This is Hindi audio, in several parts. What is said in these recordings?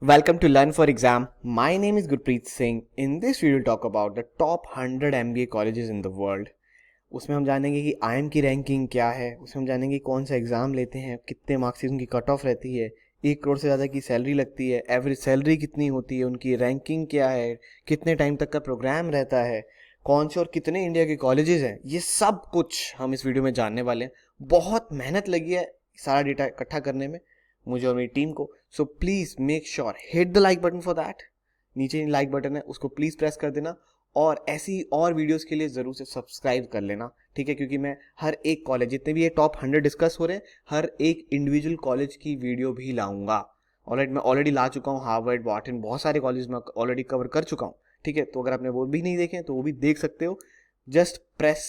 Welcome to Learn for Exam. My name is Gurpreet Singh. In this we will talk about the top 100 MBA colleges in the world. उसमें हम जानेंगे कि आईएम की रैंकिंग क्या है, उसमें हम जानेंगे कौन सा एग्ज़ाम लेते हैं, कितने मार्क्स की उनकी कट ऑफ रहती है, 1 करोड़ से ज़्यादा की सैलरी लगती है, एवरेज सैलरी कितनी होती है, उनकी रैंकिंग क्या है, कितने टाइम तक का प्रोग्राम रहता है, कौन से और कितने इंडिया के कॉलेजेस हैं, ये सब कुछ हम इस वीडियो में जानने वाले हैं. बहुत मेहनत लगी है सारा डेटा इकट्ठा करने में मुझे और मेरी टीम को. So please make sure hit the like button for that. नीचे लाइक बटन है, उसको प्लीज़ प्रेस कर देना और ऐसी और वीडियोस के लिए ज़रूर से सब्सक्राइब कर लेना, ठीक है? क्योंकि मैं हर एक कॉलेज, जितने भी ये टॉप 100 डिस्कस हो रहे हैं, हर एक इंडिविजुअल कॉलेज की वीडियो भी लाऊंगा. ऑलरेडी मैं ऑलरेडी ला चुका हूँ, हार्वर्ड, वॉटन, बहुत सारे कॉलेज में ऑलरेडी कवर कर चुका हूँ, ठीक है? तो अगर आपने वो भी नहीं देखे तो वो भी देख सकते हो. Just press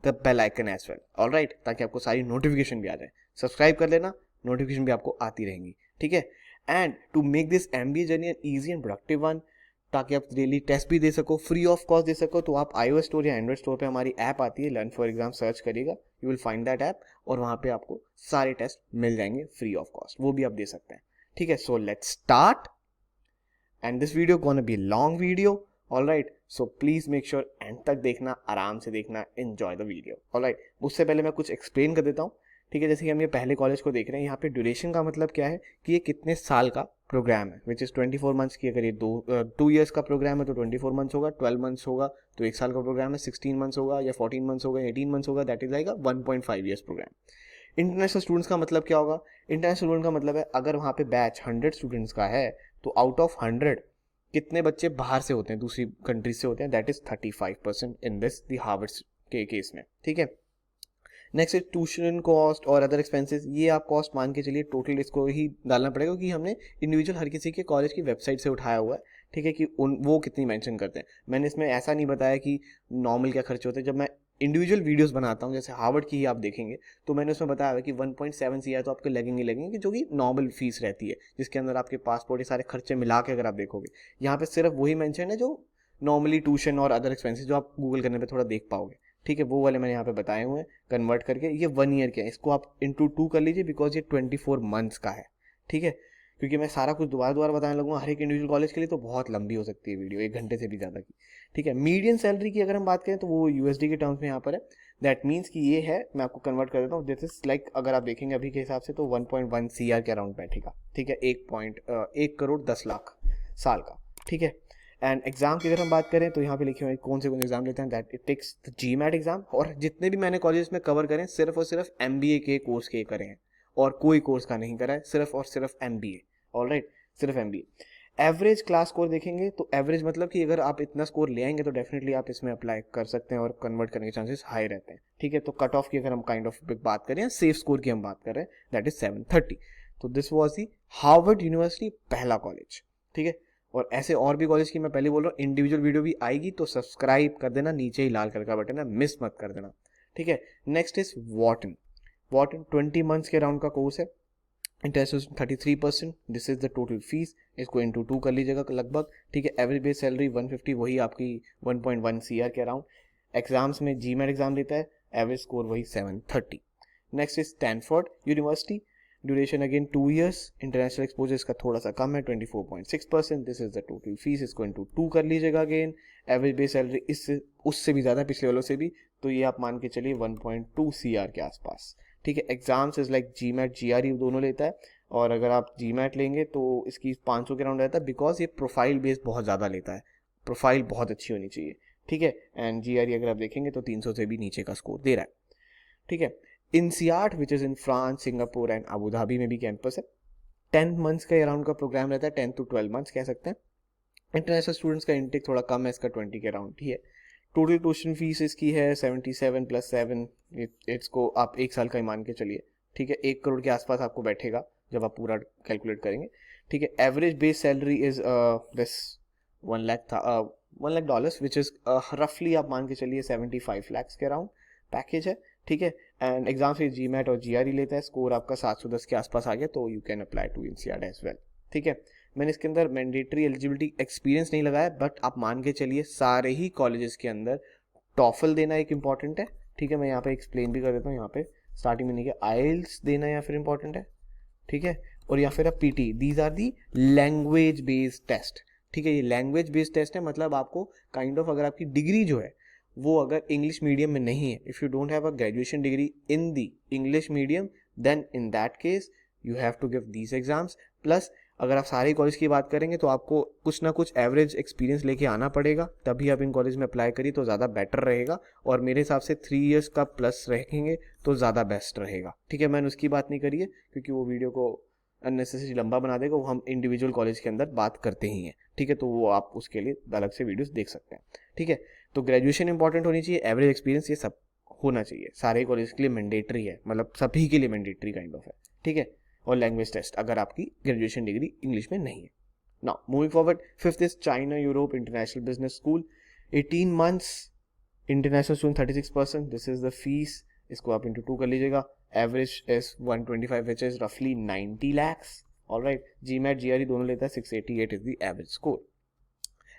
the bell icon as well, alright, ताकि आपको सारी नोटिफिकेशन भी आ जाए. सब्सक्राइब कर लेना, नोटिफिकेशन भी आपको आती रहेंगी, ठीक है? And to make this MBA journey an easy and productive one, ताकि आप डेली टेस्ट भी दे सको, फ्री ऑफ कॉस्ट दे सको, तो आप iOS स्टोर या एंड्रॉइड स्टोर पे हमारी ऐप आती है, लर्न फॉर एग्जाम सर्च करिएगा, you will find that app और वहाँ पे आपको सारे टेस्ट मिल जाएंगे फ्री ऑफ कॉस्ट, वो भी आप दे सकते हैं, ठीक है? So let's start. And this video gonna be long video, alright? So please make sure and तक देखना, आराम से देखना, एंजॉय द वीडियो, ऑलराइट? उससे पहले मैं कुछ एक्सप्लेन कर देता हूँ, ठीक है? जैसे कि हम ये पहले कॉलेज को देख रहे हैं, यहाँ पे ड्यूरेशन का मतलब क्या है कि ये कितने साल का प्रोग्राम है, विच इज़ 24 मंथ्स की. अगर ये 2 ईयर्स का प्रोग्राम है तो 24 मंथ्स होगा, 12 मंथ्स होगा तो 1 साल का प्रोग्राम है, 16 मंथ्स होगा या 14 मंथ्स होगा, 18 मंथ्स होगा, that is like 1.5 years program. International students का मतलब क्या होगा? इंटरनेशनल स्टूडेंट का मतलब है अगर वहाँ पे बैच 100 स्टूडेंट्स का है तो आउट ऑफ 100 कितने बच्चे बाहर से होते हैं, दूसरी कंट्रीज से होते हैं, that is 35% in this the Harvard के केस में, ठीक है? नेक्स्ट इज ट्यूशन कॉस्ट और अदर एक्सपेंसेस. ये आप कॉस्ट मान के चलिए, टोटल इसको ही डालना पड़ेगा क्योंकि हमने इंडिविजुअल हर किसी के कॉलेज की वेबसाइट से उठाया हुआ है, ठीक है? कि वो कितनी मेंशन करते हैं. मैंने इसमें ऐसा नहीं बताया कि नॉर्मल क्या खर्चे होते हैं. जब मैं इंडिविजुअल वीडियोस बनाता हूँ, जैसे हार्वर्ड की ही आप देखेंगे, तो मैंने उसमें बताया हुआ कि 1.7 CR तो आपके लगेंगे, जो कि नॉर्मल फीस रहती है, जिसके अंदर आपके पासपोर्ट, ये सारे खर्चे मिला के अगर आप देखोगे, यहाँ पे सिर्फ वही मेंशन है जो नॉर्मली ट्यूशन और अदर एक्सपेंसेस जो आप गूगल करने पे थोड़ा देख पाओगे, ठीक है? वो वाले मैंने यहाँ पे बताए हुए हैं कन्वर्ट करके. ये 1 ईयर के हैं, इसको आप इंटू 2 कर लीजिए बिकॉज ये 24 मंथ्स का है, ठीक है? क्योंकि मैं सारा कुछ दोबारा दोबारा बताने लगूंगा हर एक इंडिविजुअल कॉलेज के लिए तो बहुत लंबी हो सकती है वीडियो, 1 घंटे से भी ज़्यादा की, ठीक है? मीडियन सैलरी की अगर हम बात करें तो वो USD के टर्म्स में यहाँ पर है. दैट मीन्स कि ये है, मैं आपको कन्वर्ट कर देता हूँ, दिस इज लाइक अगर आप देखेंगे अभी के हिसाब से तो 1.1 CR के अराउंड बैठेगा, ठीक है? 1 करोड़ 10 लाख साल का, ठीक है? एंड एग्जाम की अगर हम बात करें तो यहाँ पे लिखे हुए कौन से एग्जाम लेते हैं, that it takes the GMAT exam. और जितने भी मैंने कॉलेज में कवर करें सिर्फ और सिर्फ MBA के कोर्स के करे हैं और कोई कोर्स का नहीं करा है, सिर्फ और सिर्फ MBA, ऑलराइट? सिर्फ MBA. एवरेज क्लास स्कोर देखेंगे तो एवरेज मतलब कि अगर आप इतना स्कोर ले आएंगे तो डेफिनेटली आप इसमें अप्लाई कर सकते हैं और कन्वर्ट करने के चांसेस हाई रहते हैं, ठीक है? तो कट ऑफ की अगर हम काइंड ऑफ बात करें, सेफ स्कोर की हम बात कर रहे हैं, दैट इज 730. तो this was the Harvard university पहला कॉलेज, ठीक है? और ऐसे और भी कॉलेज की मैं पहले बोल रहा हूँ, इंडिविजुअल वीडियो भी आएगी तो सब्सक्राइब कर देना, नीचे ही लाल कलर का बटन है, मिस मत कर देना, ठीक है? Next is Wharton. Wharton 20 months के राउंड का कोर्स है, interest 33%. This is the total fees, इसको इंटू 2 कर लीजिएगा लगभग, ठीक है? एवरेज बेस सैलरी 150, वही आपकी 1.1 CR के अराउंड. एग्जाम्स में GMAT एग्जाम लेता है, एवरेज स्कोर वही 730. Next is Stanford university. Duration again 2 years. International exposure इसका थोड़ा सा कम है, 24.6%. This is the total fees, इसको इंटू 2 कर लीजिएगा अगेन. एवरेज बेस सैलरी इससे उससे भी ज़्यादा, पिछले वालों से भी, तो ये आप मान के चलिए 1.2 CR के आसपास, ठीक है? Exams is like GMAT GRE दोनों लेता है, और अगर आप GMAT लेंगे तो इसकी 500 के राउंड रहता है बिकॉज ये प्रोफाइल बेस बहुत ज़्यादा लेता है, प्रोफाइल बहुत अच्छी होनी चाहिए, ठीक है? एंड GRE अगर आप देखेंगे तो 300 से भी नीचे का स्कोर दे रहा है, ठीक है? INSEAD which is in France, Singapore and Abu Dhabi में भी कैंपस है. 10 मंथ्स का अराउंड का प्रोग्राम रहता है, 10 to 12 मंथ्स कह सकते हैं. इंटरनेशनल स्टूडेंट्स का इंटेक थोड़ा कम है, इसका 20 के अराउंड ही है. टोटल ट्यूशन फीस इसकी है 77 + 7, इसको आप 1 साल का ही मान के चलिए, ठीक है? 1 करोड़ के आसपास आपको बैठेगा जब आप पूरा कैलकुलेट करेंगे, ठीक है? Average base salary is this 1 lakh dollars which is रफली आप मान के चलिए 75 lakhs के अराउंड पैकेज है, ठीक है? एंड एग्जाम से GMAT और GRE लेता है. स्कोर आपका 710 के आसपास आ गया तो you can apply to INSEAD as well, ठीक है? मैंने इसके अंदर मैंडेटरी एलिजिबिलिटी एक्सपीरियंस नहीं लगाया, बट आप मान के चलिए सारे ही कॉलेजेस के अंदर टॉफल देना एक इंपॉर्टेंट है, ठीक है? मैं यहाँ पे एक्सप्लेन भी कर देता हूँ, यहाँ पे स्टार्टिंग में नहीं किया, IELTS देना या फिर इंपॉर्टेंट है, ठीक है? और या फिर PT, these are the language based test. ठीक है, ये लैंग्वेज बेस्ड टेस्ट है, मतलब आपको काइंड ऑफ अगर आपकी डिग्री जो है वो अगर इंग्लिश मीडियम में नहीं है, if you don't have a graduation degree in the English medium, then in that case you have to give these exams. Plus अगर आप सारे कॉलेज की बात करेंगे तो आपको कुछ ना कुछ एवरेज एक्सपीरियंस लेके आना पड़ेगा, तभी आप इन कॉलेज में अप्लाई करिए तो ज़्यादा बेटर रहेगा। और मेरे हिसाब से 3 years का प्लस रखेंगे तो ज़्यादा बेस्ट रहेगा। ठीक है, मैंने उसकी बात नहीं करी है क्योंकि वो वीडियो को अननेसेसरी लंबा बना देगा, वो हम इंडिविजुअल कॉलेज के अंदर बात करते ही हैं। ठीक है, तो वो आप उसके लिए अलग से वीडियोस देख सकते हैं। ठीक है, तो ग्रेजुएशन इंपॉर्टेंट होनी चाहिए, एवरेज एक्सपीरियंस ये सब होना चाहिए, सारे कॉलेज के लिए मैंडेटरी है, मतलब सभी के लिए मैंडेटरी काइंड ऑफ है। ठीक है, और लैंग्वेज टेस्ट अगर आपकी ग्रेजुएशन डिग्री इंग्लिश में नहीं है। Now moving forward, fifth is China Europe international business school, 18 months, international student 36%, this is the fees. इसको आप इंटू 2 कर लीजिएगा। एवरेज इज 125 विच इज रफली 90 lakhs। ऑलराइट, जीमैट जीआरई दोनों लेता है, 688 is the average score.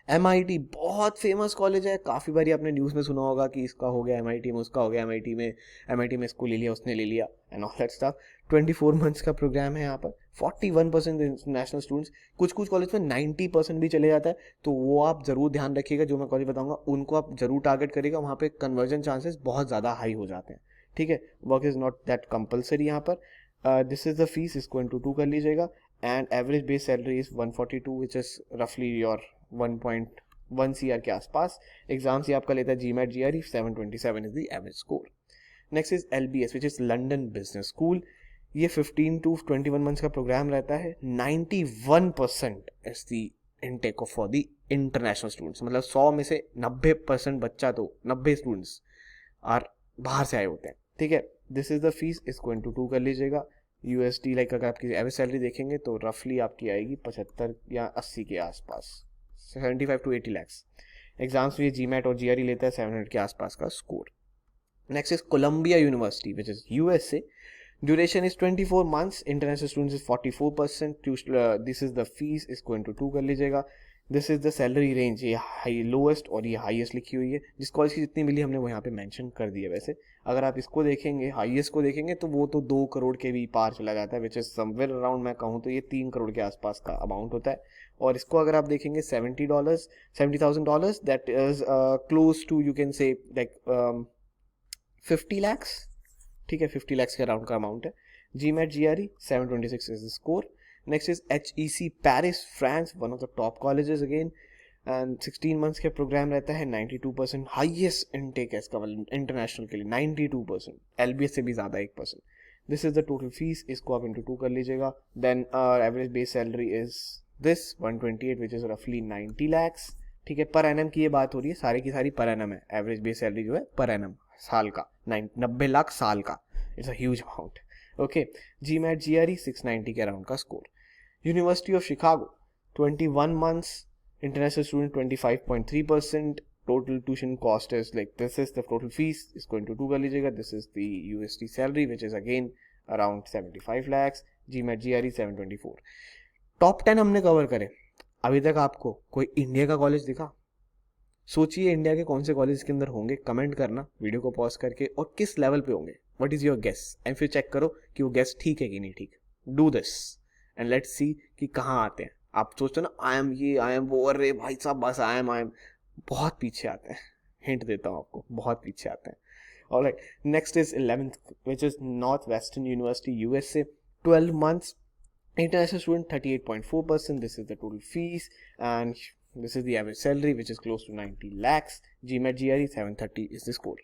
MIT बहुत फेमस कॉलेज है, काफ़ी बारी आपने न्यूज़ में सुना होगा कि इसका हो गया MIT में, उसका हो गया MIT में इसको ले लिया, उसने ले लिया and all that stuff. 24 months का प्रोग्राम है यहाँ पर, 41% इंटरनेशनल स्टूडेंट्स, कुछ कुछ कॉलेज में 90% भी चले जाता है, तो वो आप ज़रूर ध्यान रखिएगा, जो मैं कॉलेज बताऊंगा उनको आप ज़रूर टारगेट करिएगा, वहाँ पे कन्वर्जन चांसेस बहुत ज़्यादा हाई हो जाते हैं। ठीक है, work is not that compulsory यहाँ पर। दिस इज़ द फीस, इसको इंटू 2 कर लीजिएगा। And average base salary is 142 which is रफली योर 1.1 CR के आसपास। एग्जाम्स ये आपका लेता है GMAT GRE, 727 is the average score. Next is LBS which is London business school, ये 15 to 21 months का प्रोग्राम रहता है। 91% is the intake for the international students, मतलब 100 में से 90% बच्चा, तो 90 स्टूडेंट्स आर बाहर से आए होते हैं। ठीक है, दिस इज द फीस, इसको इंटू 2 कर लीजिएगा। USD लाइक अगर आपकी एवरेज सैलरी देखेंगे तो रफली आपकी आएगी 75 या 80 के आसपास, 75 to 80 lakhs। एग्जाम्स में जीमैट और जीआरई लेता है, 700 के आसपास का score. Next is Columbia University which is USA, duration is 24 months, international students is 44%, this is the fees, इसको इंटू 2 कर लीजिएगा। This is the salary range, ये हाई लोएस्ट और ये हाईएस्ट लिखी हुई है, जिस कॉलेज की जितनी मिली हमने वो यहाँ पे मेंशन कर दी है। वैसे अगर आप इसको देखेंगे, हाईएस्ट को देखेंगे तो वो तो 2 करोड़ के भी पार चला जाता है, विच इज समवेयर अराउंड, मैं कहूँ तो ये 3 करोड़ के आसपास का अमाउंट होता है। और इसको अगर आप देखेंगे $70,000, that is close to, you can say like 50 lakhs। ठीक है, 50 lakhs के अराउंड का अमाउंट है। GMAT GRE 726 is the score. Next is HEC Paris France, one of the top colleges again, and 16 months के प्रोग्राम रहता है। 92% हाईएस्ट इनटेक है इसका, मतलब इंटरनेशनल के लिए 92%, LBS से भी ज़्यादा 1%। This is the total fees, इसको आप इंटू 2 कर लीजिएगा। Then average base salary is this 128 which is रफली 90 lakhs। ठीक है, पर एनम की ये बात हो रही है, सारी की सारी पर एनम है। एवरेज बेस सैलरी जो है पर एनम साल का 90 लाख साल का, it's a huge amount. Okay, GMAT GRE 690 के अराउंड का score. University of Chicago 21 months, international student 25.3%, total tuition cost is like this is the total fees, इसको into 2 कर लीजिएगा। this is the USD salary which is again around 75 lakhs, GMAT GRE 724। Top 10 हमने कवर करे। अभी तक आपको कोई इंडिया का कॉलेज दिखा? सोचिए इंडिया के कौन से कॉलेज के अंदर होंगे, कमेंट करना वीडियो को पॉज करके, और किस लेवल पे होंगे, what is your guess, and फिर चेक करो कि वो गेस ठीक है कि नहीं ठीक। Do this and let's see कि कहाँ आते हैं। आप सोचते हो ना आई एम ये आई एम वो, अरे भाई साहब बस आई एम बहुत पीछे आते हैं। हिंट देता हूँ आपको, बहुत पीछे आते हैं। Alright, next is 11th which is north western university USA, 12 months, international student 38.4%, this is the total fees, and this is the average salary which is close to 90 lakhs, GMAT GRE 730 is the score।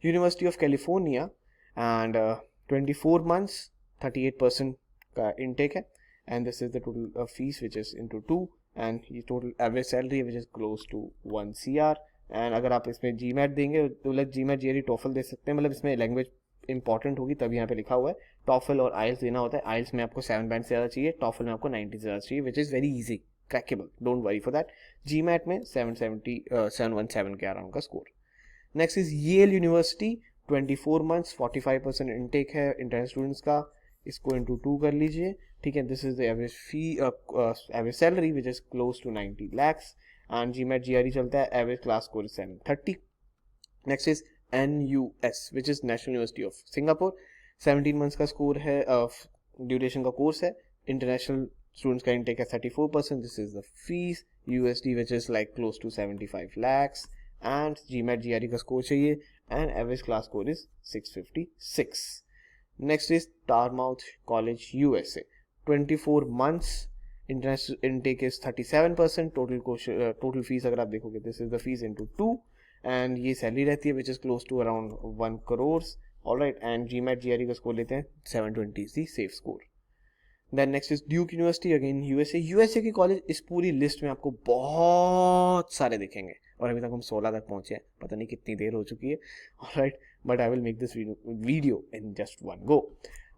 University of California, and 24 months, 38% का intake है, and this is the total fees which is into 2, and ये total average salary which is close to 1 CR। And अगर आप इसमें GMAT देंगे तो GMAT GRE TOEFL दे सकते हैं, मतलब इसमें लैंग्वेज इंपॉर्टेंट होगी, तभी यहाँ पे लिखा हुआ है। टॉफल और आइल्स देना होता है, आइल्स में आपको 7 बैंड से ज़्यादा चाहिए, टॉफल में आपको 90 से ज़्यादा चाहिए, which is very easy crackable, don't worry for that. GMAT में 717 के अराउंड का score. Next is Yale university, 24 months, 45% intake है इंटरनेशनल स्टूडेंट्स का, इसको इंटू 2 कर लीजिए। ठीक है, this is the average fee, average salary which is close to 90 lakhs, and GMAT GRE चलता है, average class score is 730। Next is NUS which is national university of Singapore, 17 months का स्कोर है, ड्यूरेशन का कोर्स है, international students का intake है 34%. This is the fees. USD which is like close to 75 lakhs. And GMAT GRE का score चाहिए and average class score is 656. Next is Dartmouth College USA. 24 months. International intake is 37%. Total fees अगर आप देखोगे this is the fees into 2 and ये सैलरी रहती है which is close to around 1 crores. Alright, and GMAT GRE का score लेते हैं 720 is the safe score. Then next is Duke University again USA के कॉलेज इस पूरी लिस्ट में आपको बहुत सारे दिखेंगे और अभी तक हम 16 तक पहुंचे हैं, पता नहीं कितनी देर हो चुकी है. Alright, but I will make this video in just one go.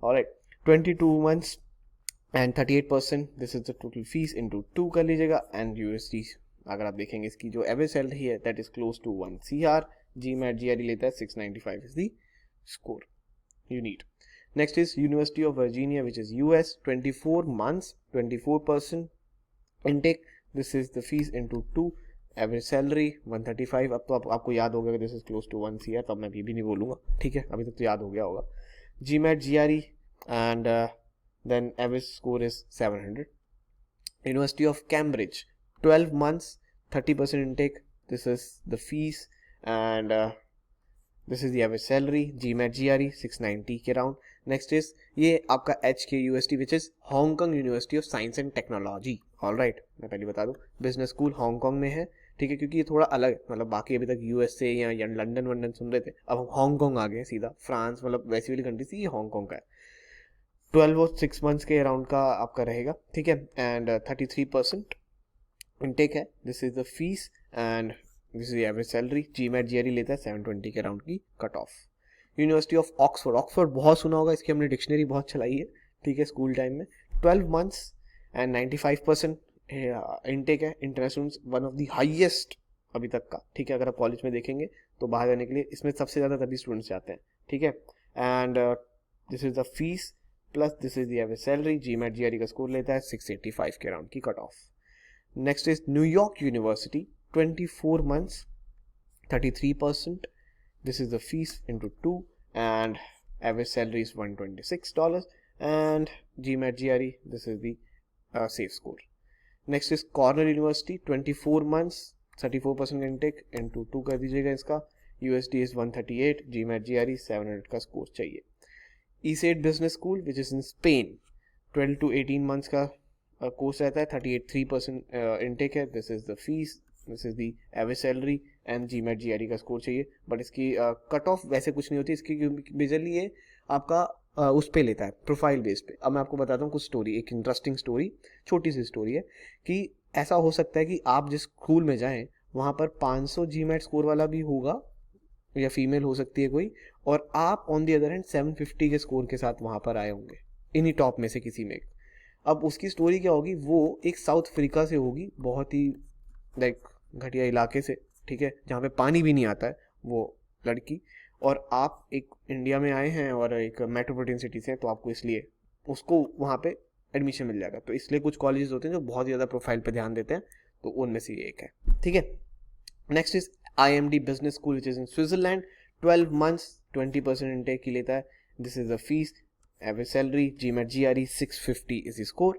Alright, 22 months and 38%. This is the total fees into 2 कर लीजिएगा. And USD अगर आप देखेंगे इसकी जो एवरेज सैलरी है that is close to 1 CR. GMAT GRE लेता है 695 is the score you need. Next is University of Virginia which is US. 24 months, 24% intake. This is the fees into 2. Average salary 135. अब तो आपको याद होगा कि this is close to 1 CR, तब मैं भी नहीं बोलूँगा, ठीक है, अभी तक तो याद हो गया होगा. GMAT GRE and then average score is 700. University of Cambridge. 12 months, 30% intake. This is the fees and this is the average salary. GMAT GRE 690 के राउंड. नेक्स्ट इज ये आपका HKUST which is Hong Kong university of science and technology. Alright, मैं पहले बता दूं बिजनेस स्कूल हांगकांग में है, ठीक है, क्योंकि ये थोड़ा अलग है. मतलब बाकी अभी तक USA या लंदन वंडन सुन रहे थे, अब हम हांगकांग आ गए सीधा. फ्रांस मतलब वैसी वाली कंट्री थी, ये हांगकांग का है. 12 और 6 मंथ्स के अराउंड का आपका रहेगा, ठीक है. एंड 33% इनटेक है. This is the fees and this is average salary. GMAT GRE लेता है 720 के अराउंड की cut off. University of Oxford बहुत सुना होगा, इसकी हमने डिक्शनरी बहुत चलाई है, ठीक है, स्कूल टाइम में. 12 मंथ्स एंड 95% इनटेक है. International one of the highest अभी तक का, ठीक है. अगर आप कॉलेज में देखेंगे तो बाहर जाने के लिए इसमें सबसे ज़्यादा तभी स्टूडेंट्स जाते हैं, ठीक है. And this is the fees plus this is the average salary. GMAT GRE का स्कोर लेता है 685 के अराउंड की cut off. Next is New York university. 24 months, 33%. This is the fees into 2 and average salary is $126 and GMAT GRE, this is the safe score. Next is Cornell University. 24 months, 34% intake into 2 कर दीजिएगा इसका. USD is 138. GMAT GRE 700 का स्कोर चाहिए. ESAID Business School which is in Spain. 12 to 18 months का कोर्स रहता है. 38% intake है. This is the fees. This is the average salary and GMAT GRE का स्कोर चाहिए. बट इसकी कट ऑफ वैसे कुछ नहीं होती इसकी, मेजरली ये आपका उस पे लेता है प्रोफाइल बेस पे. अब मैं आपको बताता हूँ कुछ स्टोरी, एक इंटरेस्टिंग स्टोरी, छोटी सी स्टोरी है कि ऐसा हो सकता है कि आप जिस स्कूल में जाएं वहाँ पर 500 GMAT स्कोर वाला भी होगा या फीमेल हो सकती है कोई, और आप ऑन दी अदर हैंड 750 के स्कोर के साथ वहाँ पर आए होंगे इन्हीं टॉप में से किसी में. अब उसकी स्टोरी क्या होगी, वो एक साउथ अफ्रीका से होगी, बहुत ही लाइक घटिया इलाके से, ठीक है, जहाँ पे पानी भी नहीं आता है वो लड़की, और आप एक इंडिया में आए हैं और एक मेट्रोपॉलिटन सिटी से, तो आपको इसलिए उसको वहाँ पे एडमिशन मिल जाएगा. तो इसलिए कुछ कॉलेजेस होते हैं जो बहुत ज़्यादा प्रोफाइल पे ध्यान देते हैं, तो उनमें से एक है, ठीक है. Next is IMD business school which is in Switzerland. 12 months 20% intake की लेता है. This is the fees, average salary. GMAT GRE 650 is score.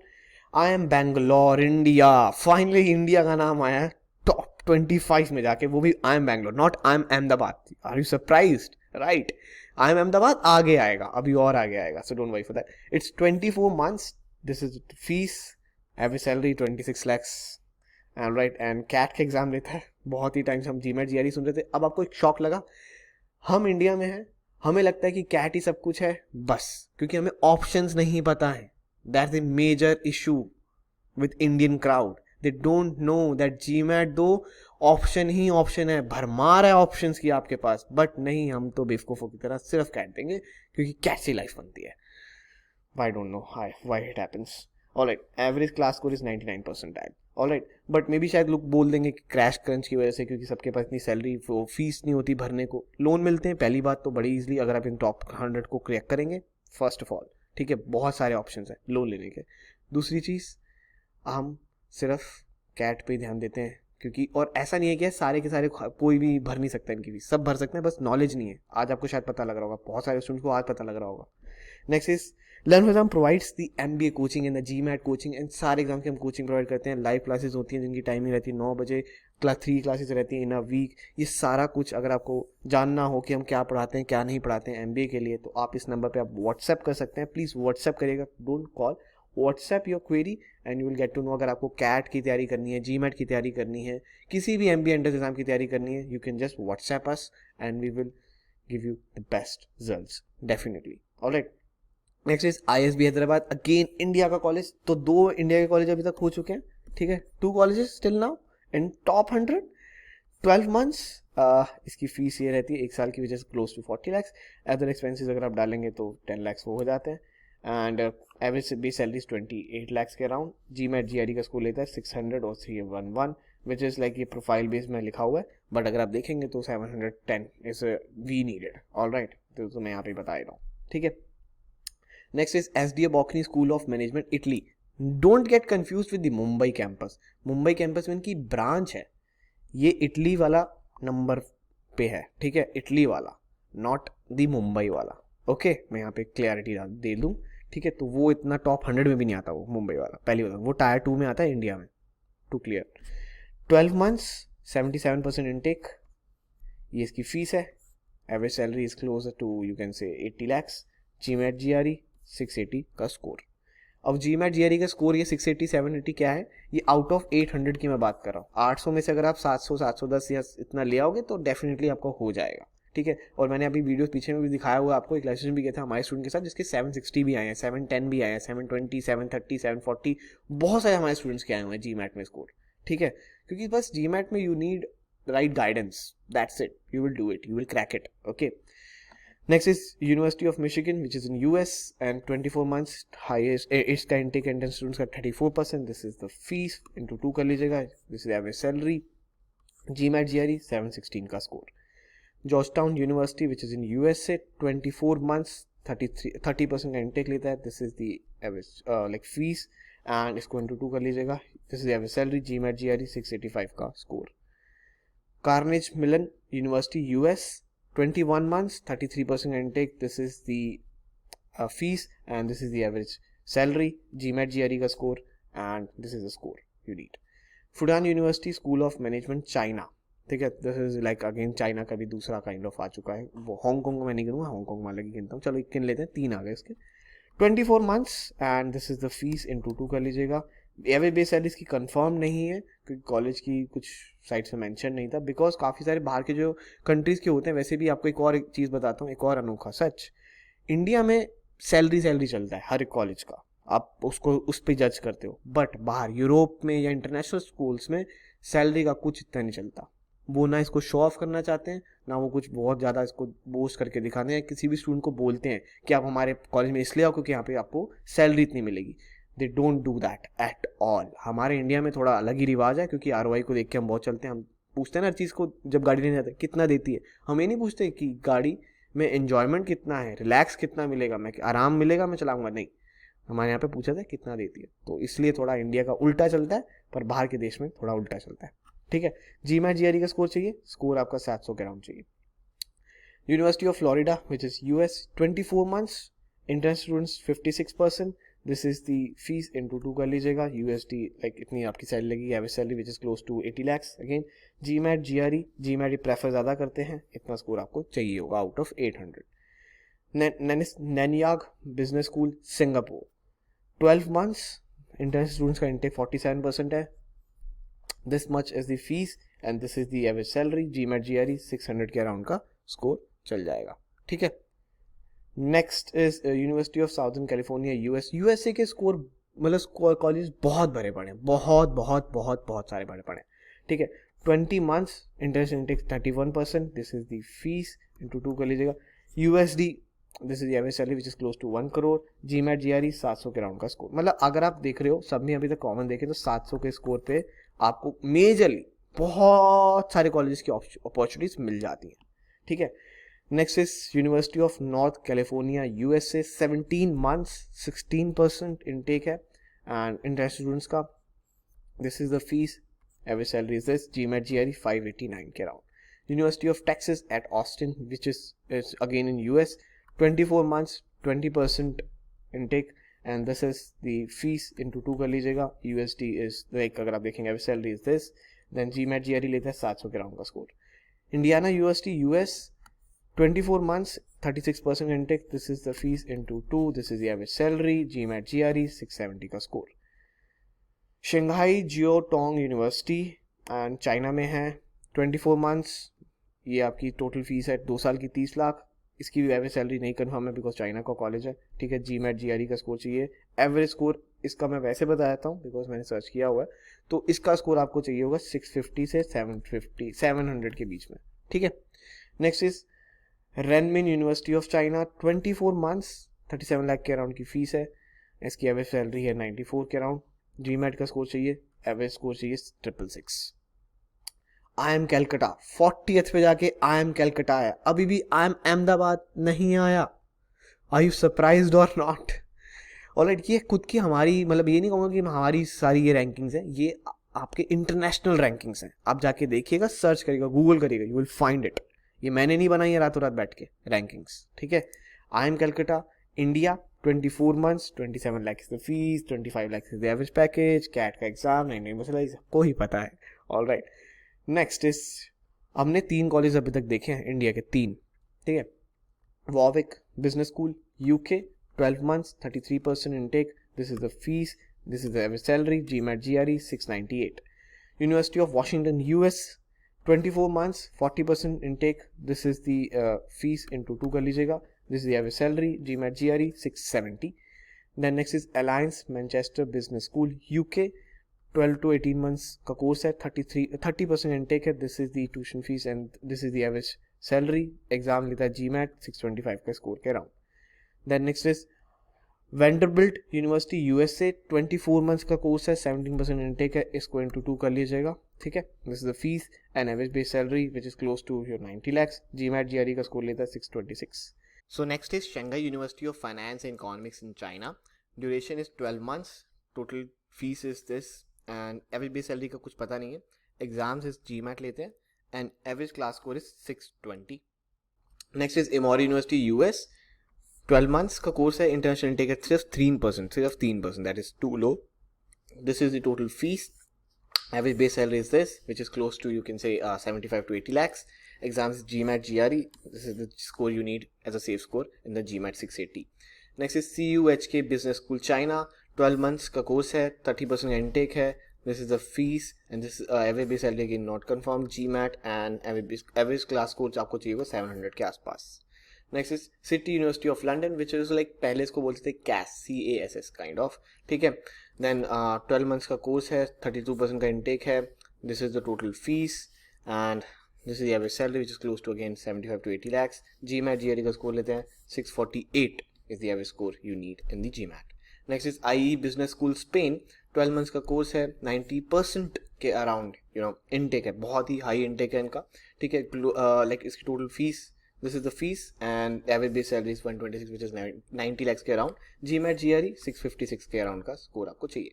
IIM Bangalore India. Finally India का नाम आया टॉप 25 में जाके, वो भी IIM Bangalore, not IIM Ahmedabad. Are you surprised? Right, IIM Ahmedabad आगे आएगा, अभी और आगे आएगा, so don't worry for that. It's 24 months. This is fees, average salary 26 lakhs and right. And CAT के एग्जाम लेता है. बहुत ही टाइम से हम GMAT GRE सुन रहे थे. अब आपको एक शॉक लगा, हम इंडिया में हैं, हमें लगता है कि कैट ही सब कुछ है, बस क्योंकि हमें ऑप्शंस नहीं पता है. That's the major issue with Indian crowd. They don't know that GMAT दो ऑप्शन ही ऑप्शन है, भरमार है ऑप्शंस की आपके पास, बट नहीं, हम तो बेवकूफ़ों की तरह सिर्फ कैट देंगे क्योंकि कैट से लाइफ बनती है. I don't know why it happens. Alright, average class score is 99%. Alright, but maybe शायद लोग बोल देंगे कि क्रैश क्रंच की वजह से, क्योंकि सबके पास इतनी सैलरी, फीस नहीं होती भरने को. लोन मिलते हैं, पहली बात तो बड़ी इजीली अगर आप इन टॉप 100 को क्रैक करेंगे, फर्स्ट ऑफ ऑल, ठीक है, बहुत सारे ऑप्शन हैं लोन लेने के. दूसरी चीज़, हम सिर्फ कैट पे ध्यान देते हैं क्योंकि, और ऐसा नहीं है कि सारे के सारे कोई भी भर नहीं सकता इनकी फीस, सब भर सकते हैं, बस नॉलेज नहीं है. आज आपको शायद पता लग रहा होगा, बहुत सारे स्टूडेंट्स को आज पता लग रहा होगा. Next is learn for exam provides the MBA coaching and the GMAT coaching and सारे एग्जाम की हम कोचिंग प्रोवाइड करते हैं. लाइव क्लासेस होती हैं जिनकी टाइमिंग रहती है 9 बजे. 3 क्लासेस रहती हैं इन अ वीक. ये सारा कुछ अगर आपको जानना हो कि हम क्या पढ़ाते हैं क्या नहीं पढ़ाते हैं MBA के लिए, तो आप इस नंबर पे आप व्हाट्सएप कर सकते हैं. प्लीज़ व्हाट्सएप करिएगा, don't call. WhatsApp your query and you will get to know. अगर आपको कैट की तैयारी करनी है, GMAT की तैयारी करनी है, किसी भी MBA एंट्रेंस एग्जाम की तैयारी करनी है, you can just WhatsApp us and we will give you the best results definitely. Alright, next is ISB Hyderabad. Again India का कॉलेज. तो 2 इंडिया के कॉलेज अभी तक हो चुके हैं, ठीक है. 2 colleges still now in top 100. 12 months. इसकी फीस ये रहती है 1 साल की वजह से close to 40 lakhs. Other expenses अगर आप डालेंगे तो 10 lakhs वो हो जाते हैं. And average base salary 28 lakhs के अराउंड. GMAT GRE का स्कोर लेता है 600 और 311 विच इज़ लाइक ये प्रोफाइल बेस में लिखा हुआ है, बट अगर आप देखेंगे तो 710 is we needed. All right, तो मैं यहाँ पे बता रहा हूँ, ठीक है. Next is SDA Bocconi school of management, Italy. Don't get confuse with the Mumbai campus. Mumbai campus में इनकी ब्रांच है. ये इटली वाला नंबर पे है, ठीक है. इटली वाला, नॉट द मुंबई वाला. ओके, मैं यहाँ पे क्लैरिटी दे दूँ, ठीक है. तो वो इतना टॉप 100 में भी नहीं आता वो मुंबई वाला. पहली बात, वो टायर 2 में आता है इंडिया में, टू क्लियर. 12 months, 77% intake. ये इसकी फीस है. Average salary is close to you can say 80 lakhs. GMAT GRE 680 का स्कोर. अब GMAT GRE का स्कोर ये 680 780 क्या है, ये आउट ऑफ 800 की मैं बात कर रहा हूँ. 800 में से अगर आप 700 710 या इतना ले आओगे तो डेफिनेटली आपका हो जाएगा, ठीक है. और मैंने अभी वीडियो पीछे में भी दिखाया हुआ आपको, एक लेसन भी किया था हमारे स्टूडेंट के साथ जिसके 760 भी आए हैं, 710 भी आए हैं, 720 730 740, बहुत सारे हमारे स्टूडेंट्स के आए हुए हैं GMAT में स्कोर, ठीक है. क्योंकि बस GMAT में you need right guidance, that's it, you will do it, you will crack it. Okay. Next is University of Michigan, which is in US, and 24 months highest. इसका intake entrance students का 34%. This is the fees into 2 कर लीजिएगा. This is average salary. GMAT GRE 716 का score. Georgetown University, which is in USA, 24 months 30% का intake लेता है. This is the average like fees and इसको into 2 कर लीजिएगा. This is the average salary. GMAT GRE 685 का score. Carnegie Mellon University US, 21 months 33% intake. This is the fees and this is the average salary. GMAT GRE का score and this is the score you need. Fudan University School of Management China, ठीक है. This is like again China का भी दूसरा काइंड ऑफ आ चुका है. वो हांगकॉन्ग में नहीं गिनूंगा, हांगकॉन्ग वाले की गिनता हूँ. चलो एक गिन लेते हैं, 3 आ गए इसके. 24 months and this is the fees into 2 कर लीजिएगा. एवरेज बेस सैलरी इसकी कंफर्म नहीं है क्योंकि कॉलेज की कुछ साइट्स में मेंशन नहीं था, बिकॉज काफ़ी सारे बाहर के जो कंट्रीज़ के होते हैं. वैसे भी आपको एक और चीज़ बताता हूँ, एक और अनोखा सच. इंडिया में सैलरी चलता है हर एक कॉलेज का, आप उसको उस पर जज करते हो. बट बाहर यूरोप में या इंटरनेशनल स्कूल्स में सैलरी का कुछ इतना नहीं चलता. वो ना इसको शो ऑफ करना चाहते हैं, ना वो कुछ बहुत ज़्यादा इसको बोस्ट करके दिखाते हैं. किसी भी स्टूडेंट को बोलते हैं कि आप हमारे कॉलेज में इसलिए आओ क्योंकि यहाँ पे आपको सैलरी इतनी मिलेगी. They don't do that at all. हमारे इंडिया में थोड़ा अलग ही रिवाज है क्योंकि ROI को देख के हम बहुत चलते हैं. हम पूछते हैं ना हर चीज़ को, जब गाड़ी लेने जाते हैं कितना देती है, हम ये नहीं पूछते कि गाड़ी में एन्जॉयमेंट कितना है, रिलैक्स कितना मिलेगा, मैं आराम मिलेगा मैं चलाऊंगा, नहीं. हमारे यहाँ पे पूछा था कितना देती है. तो इसलिए थोड़ा इंडिया का उल्टा चलता है, पर बाहर के देश में थोड़ा उल्टा चलता है, ठीक है. GMAT GRE का स्कोर चाहिए, स्कोर आपका 700 के अराउंड चाहिए. University of Florida which is US, 24 months, entrance students 56%. This is the fees into 2 कर लीजिएगा. USD लाइक इतनी आपकी सैलरी लगेगी. Average salary which is close to 80 lakhs. Again GMAT GRE, GMAT prefer ज़्यादा करते हैं, इतना स्कोर आपको चाहिए होगा out of 800. Nanyang business school Singapore, 12 months, entrance students का इंटेक 47% है. This much is the fees and this is the average salary. GMAT GRE 600 के अराउंड का स्कोर चल जाएगा, ठीक है. Next is university of southern California USA के स्कोर मतलब कॉलेज बहुत बड़े पड़े, बहुत बहुत बहुत बहुत सारे बड़े पड़े, ठीक है. 20 months, interest intake 31%. This is the fees into 2 कर लीजिएगा. USD, this is average salary which is close to 1 crore. GMAT GRE 700 के राउंड का स्कोर. मतलब अगर आप देख रहे हो सब में अभी तक कॉमन देखें तो 700 के स्कोर पे आपको मेजरली बहुत सारे कॉलेज की अपॉर्चुनिटीज मिल जाती हैं, ठीक है. Next is university of North California USA, 17 months, 16% intake है एंड इंटरेस्ट स्टूडेंट्स का. This is the fees. Average salary is this. GMAT GRE 589 के around. University of Texas at Austin which is again in US, 24 months, 20% intake and this is the fees into 2 कर लीजिएगा. यूएसडी इज लाइक अगर आप देखेंगे average salary is this. Then GMAT GRE लेता है 700 के राउंड का score. Indiana UST US 24 months 36% intake. This is the fees into 2. This is the average salary. GMAT GRE 670 का score. Shanghai Jiaotong university and China में है. 24 months. ये आपकी टोटल फीस है 2 साल की 30 लाख. इसकी भी एवरेज सैलरी नहीं कन्फर्म है बिकॉज चाइना का कॉलेज है. ठीक है. GMAT GRE का स्कोर चाहिए. एवरेज स्कोर इसका मैं वैसे बता देता हूँ बिकॉज मैंने सर्च किया हुआ है. तो इसका स्कोर आपको चाहिए होगा 650 से 700 के बीच में. ठीक है. Next is Renmin university of China. 24 months 37 lakh के अराउंड की फीस है. इसकी एवरेज सैलरी है 94 के अराउंड. जीमैट का स्कोर चाहिए. एवरेज स्कोर चाहिए 666. IIM कैलकटा 40th पे जाके IIM कैलकटा आया. अभी भी IIM अहमदाबाद नहीं आया. आर यू सरप्राइज्ड और नॉट? ऑलराइट, ये खुद की हमारी मतलब ये नहीं कहूँगा कि हमारी सारी ये रैंकिंग्स हैं. ये आपके इंटरनेशनल रैंकिंग्स हैं. आप जाके देखिएगा, सर्च करिएगा, गूगल करिएगा, यू विल फाइंड इट. ये मैंने नहीं बनाई है रातों रात बैठ के रैंकिंग्स. ठीक है. IIM Calcutta India 24 months 27 lakh is the fees. 25 lakh is the average package. CAT का एग्जाम नहीं मसला सबको ही पता है. ऑलराइट. नेक्स्ट इज हमने 3 कॉलेज अभी तक देखे हैं इंडिया के 3. ठीक है. वॉविक business school UK 12 months 33% intake. This is the fees. This is the average salary. GMAT GRE 698. University of Washington US 24 months 40% intake. This is the fees into 2 कर लीजिएगा. This is the average salary. GMAT GRE 670. Then next is Alliance Manchester Business School UK 12 to 18 months का कोर्स है. 30% intake है. This is the tuition fees and this is the average salary. Exam लेता है GMAT 625 का स्कोर के around. Then next is Vanderbilt University USA 24 months का कोर्स है. 17% intake है. इसको into 2 कर लीजिएगा. ठीक है. This is the fees and average base salary which is close to your 90 lakhs. GMAT GRE का स्कोर लेता है 626. So next is Shanghai University of Finance and Economics in China. Duration is 12 months. Total fees is this and average base salary का कुछ पता नहीं है. Exams is GMAT लेते हैं and average class score is 620. Next is Emory University US 12 months का कोर्स है. इंटरनेशनल इंटेक है सिर्फ 3%. That is too low. This is the total fees. Average base salary is this which is close to you can say 75 to 80 lakhs. Exams GMAT GRE. This is the score you need as a safe score in the GMAT 680. Next is CUHK business school China. 12 months का कोर्स है. 30% का इंटेक है. This is the fees and this average base salary again not confirm. GMAT and average class score आपको चाहिए होगा 700 के आसपास. Next is city university of London which is like पहले इसको बोलते थे CAS CASS काइंड ऑफ. ठीक है. देन 12 months का कोर्स है. 32% का इंटेक है. This is the total fees and this is average salary which is close to again 75 to 80 lakhs. GMAT GRE का स्कोर लेते हैं 648 is the average score you need in the GMAT. Next is IE business school Spain. 12 months का कोर्स है. 90% के अराउंड इनटेक है. बहुत ही हाई इनटेक है इनका. ठीक है. लाइक इसकी total fees. This is the fees and average base salary is 126 which is 90 lakhs के अराउंड. GMAT GRE 656 के अराउंड का स्कोर आपको चाहिए.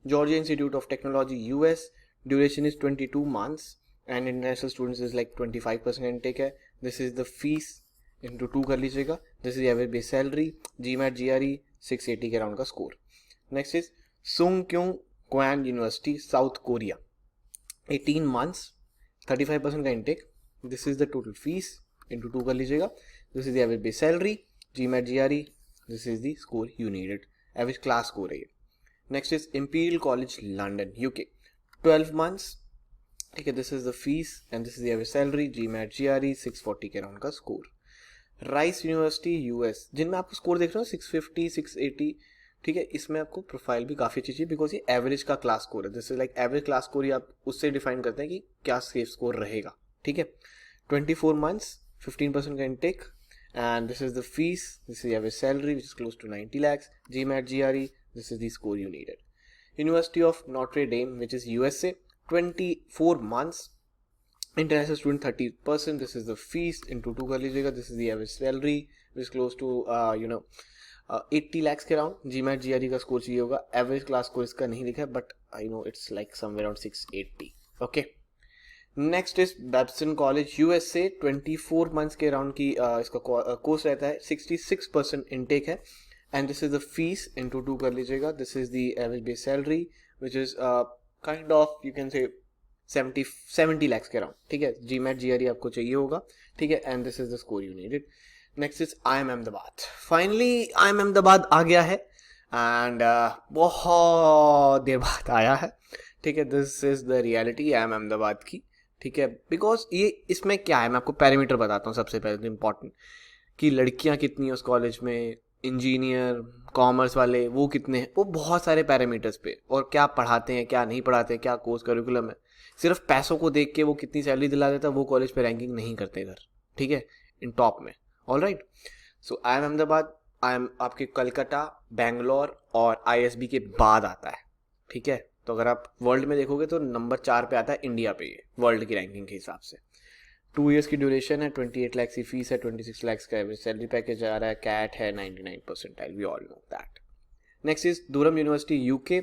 Georgia institute of technology US duration is 22 months and international students is like 25% intake है. This is the fees into 2 कर लीजिएगा. This is the average base salary. GMAT GRE 680 के अराउंड का score. Next is Sungkyunkwan university South Korea. 18 months 35% का intake. This is the total fees into 2 कर लीजिएगा. This is the average base salary. GMAT GRE. This is the score you needed. Average class score है ये. Next is Imperial College London UK 12 months. ठीक है. This is the fees and this is the average salary. GMAT GRE 640 के अराउंड का स्कोर. राइस यूनिवर्सिटी US जिनमें आपको स्कोर देख रहे हो 650 680. ठीक है. इसमें आपको प्रोफाइल भी काफ़ी अच्छी चाहिए बिकॉज ये एवरेज का क्लास स्कोर है. This is like average class score ही आप उससे डिफाइन करते हैं कि क्या सेफ स्कोर रहेगा. ठीक है. 24 months 15% का intake and this is the fees. This is the average salary which is close to 90 lakhs. GMAT GRE. This is the score you needed. University of Notre Dame which is USA 24 months. International student 30%. This is the fees into 2 कर लीजिएगा. This is the average salary which is close to 80 lakhs के अराउंड. GMAT GRE का स्कोर चाहिए होगा. एवरेज क्लास स्कोर इसका नहीं लिखा है but I know its like somewhere around 680. Okay. Next is Babson college USA 24 months के अराउंड की इसका कोर्स रहता है. 66% इनटेक है and this is the fees into 2 कर लीजिएगा. This is the average base salary which is kind of you can say 70 lakhs के अराउंड. ठीक है, जी मैट जी आपको चाहिए होगा. ठीक है, and this is the score you needed. Next is IIM Ahmedabad. Finally IIM Ahmedabad आ गया है एंड बहुत देर बाद आया है. ठीक है, this is the reality I am Ahmedabad की. ठीक है, बिकॉज ये इसमें क्या है, मैं आपको पैरामीटर बताता हूँ सबसे पहले इम्पॉर्टेंट, कि लड़कियाँ कितनी हैं उस कॉलेज में, इंजीनियर कॉमर्स वाले वो कितने हैं, वो बहुत सारे पैरामीटर्स पे, और क्या पढ़ाते हैं क्या नहीं पढ़ाते हैं, क्या कोर्स करिकुलम है. सिर्फ पैसों को देख के वो कितनी सैलरी दिला देता है, वो कॉलेज पे रैंकिंग नहीं करते इधर. ठीक है, इन टॉप में. All right, so I am Ahmedabad, I am आपके कलकत्ता, बेंगलोर और ISB के बाद आता है. ठीक है, तो अगर आप वर्ल्ड में देखोगे तो नंबर 4 पे आता है इंडिया पे, ये वर्ल्ड की रैंकिंग के हिसाब से. 2 years की ड्यूरेशन है, 28 lakhs की फीस है, 26 lakhs का एवरेज सैलरी पैकेज आ रहा है, कैट है 99 percentile, we all know that. Next is Durham university UK,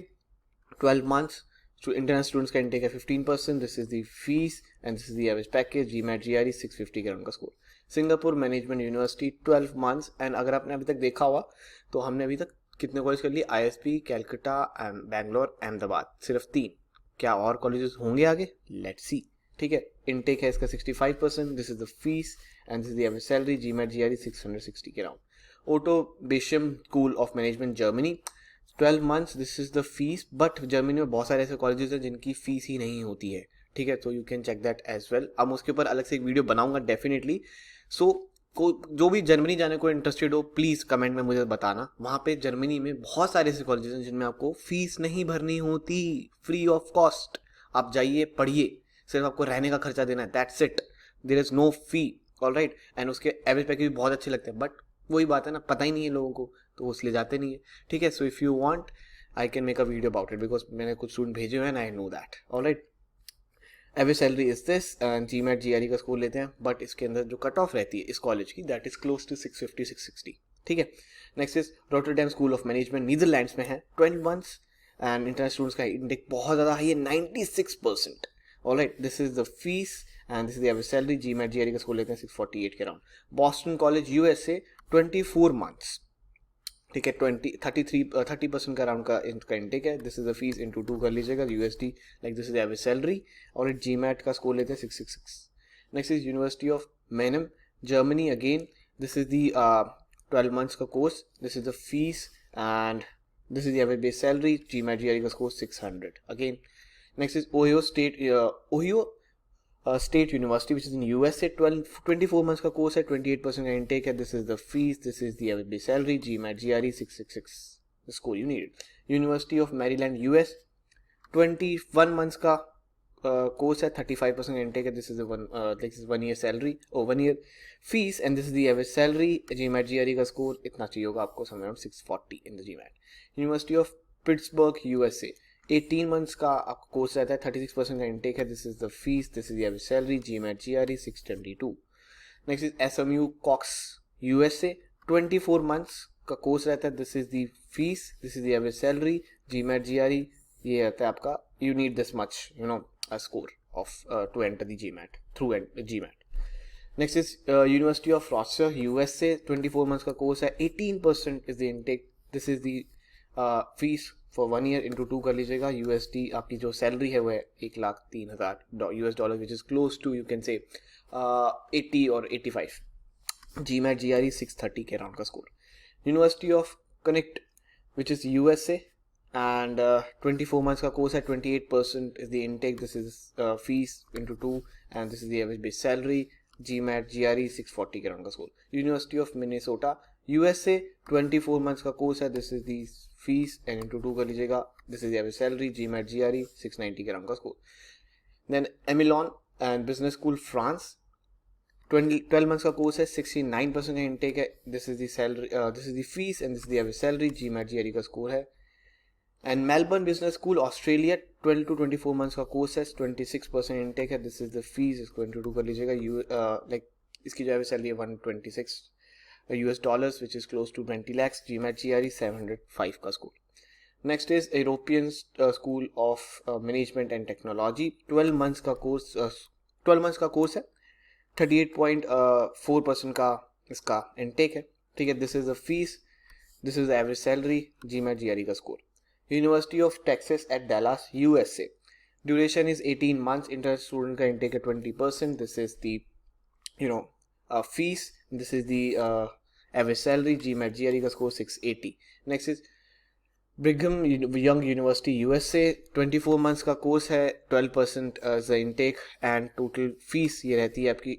12 months. International students का इंटेक है 15%. This is the fees and this is the average package. GMAT GRE 650 के राउंड का score. Singapore management university 12 months. And अगर आपने अभी तक देखा हुआ तो हमने अभी तक कितने कॉलेज कर लिए, ISB, कैलकाटा, बैंगलोर, अहमदाबाद, सिर्फ 3. क्या और कॉलेजेस होंगे आगे, लेट्स सी. ठीक है, इनटेक है इसका 65%. This is the fees and this is the average salary. GMAT GRE 660 के round. Otto Beisheim school of management Germany, 12 months. This is the fees, but Germany में बहुत सारे ऐसे कॉलेजेस हैं जिनकी फीस ही नहीं होती है. ठीक है, तो you can check that as well. अब उसके ऊपर अलग से एक वीडियो बनाऊंगा डेफिनेटली. सो को जो भी जर्मनी जाने को इंटरेस्टेड हो प्लीज़ कमेंट में मुझे बताना. वहाँ पे जर्मनी में बहुत सारे ऐसे कॉलेजेस हैं जिनमें आपको फीस नहीं भरनी होती, फ्री ऑफ कॉस्ट. आप जाइए पढ़िए, सिर्फ आपको रहने का खर्चा देना है, that's it. There is no fee. All, and उसके एवरेज पैकेज भी बहुत अच्छे लगते हैं, बट वही बात है ना, पता ही नहीं है लोगों को, तो वो इसलिए जाते नहीं है. ठीक है, so if you want I can make a video about it, because मैंने कुछ स्टूडेंट भेजे हुए हैं, I know that. All right, average salary is this. GMAT GRE का स्कोर लेते हैं, बट इसके अंदर जो कट ऑफ रहती है इस कॉलेज की, दैट इज क्लोज टू 650 660. ठीक है, next is Rotterdam school of management, Netherlands में है, 12 months. एंड इंटरनेशनल स्टूडेंट्स का इंडेक्स बहुत ज़्यादा हाई है, 96%. All right, this is the fees and this is the average salary. GMAT GRE का स्कोर लेते हैं 648 के round. Boston college USA, 24 months. ठीक है, 30% का राउंड का इनका इंटेक है. This is the fees into 2 कर लीजिएगा USD. Like this is average salary. और GMAT का स्कोर लेते हैं 666. Next is university of Mannheim Germany. Again this is the 12 months का course. This is the fees and this is the average base salary. GMAT GRE का score 600. Again next is Ohio State University which is in USA, 24 months का कोर्स है, 28% का इंटेक है. This is the fees, this is the average base salary. GMAT GRE 666 the score you need. University of Maryland US, 21 months का कोर्स है, 35% इंटेक है. दिस इज 1 year सैलरी और 1 year fees and this is the average salary. GMAT GRE का स्कोर इतना चाहिए होगा आपको, somewhere 640 in the GMAT. University of Pittsburgh USA, 18 months का आपका कोर्स रहता है, 36% का इंटेक है. This is the fees, this is the average salary. GMAT GRE 622. Next is SMU Cox USA, 24 months का कोर्स रहता है. This is the fees, this is the average salary. GMAT GRE ये रहता है आपका, you need this much you know a score of to enter the GMAT through GMAT. Next is University of Rochester USA, 24 months का कोर्स है, 18% is the intake. This is the fees for 1 year into 2 कर लीजिएगा. USD आपकी जो सैलरी है वो है 1,03,000 US which is close to you can say 80 or 85. GMAT GRE 630 के राउंड का score. University of Connect which is USA and 24 months का कोर्स है, 28% is the intake. This is fees into 2 and this is the average base salary. GMAT GRE 640 के राउंड का score. University of Minnesota USA, 24 months का कोर्स है. This is the fees and into 2 कर लीजिएगा. This is the average salary. GMAT GRE 690 के राउंड का score. Then Emilon and Business School France, 12 months का कोर्स है, 69% का इंटेक है. This is the salary, this is the fees and this is the average salary. GMAT GRE का स्कोर है. And Melbourne business school Australia, 12 to 24 months का कोर्स है, 26% इंटेक है. दिस इज द फीस, इसको इंटू 2 कर लीजिएगा. लाइक इसकी जो है सैलरी है 126 US which is close to 20 lakhs. GMAT GRE 705 का score. Next is European school of management and technology, 12 months का कोर्स, 12 months का कोर्स है, 38.4% का इसका इंटेक है. ठीक है, this is the fees this is average salary, GMAT GRE का score. University of Texas at Dallas USA, duration is 18 months, inter student का इंटेक है 20%. This is the fees, this is the average salary, GMAT GRE का score 680. next is Brigham Young University USA, 24 months का कोर्स है, 12% the intake and total fees ये रहती है आपकी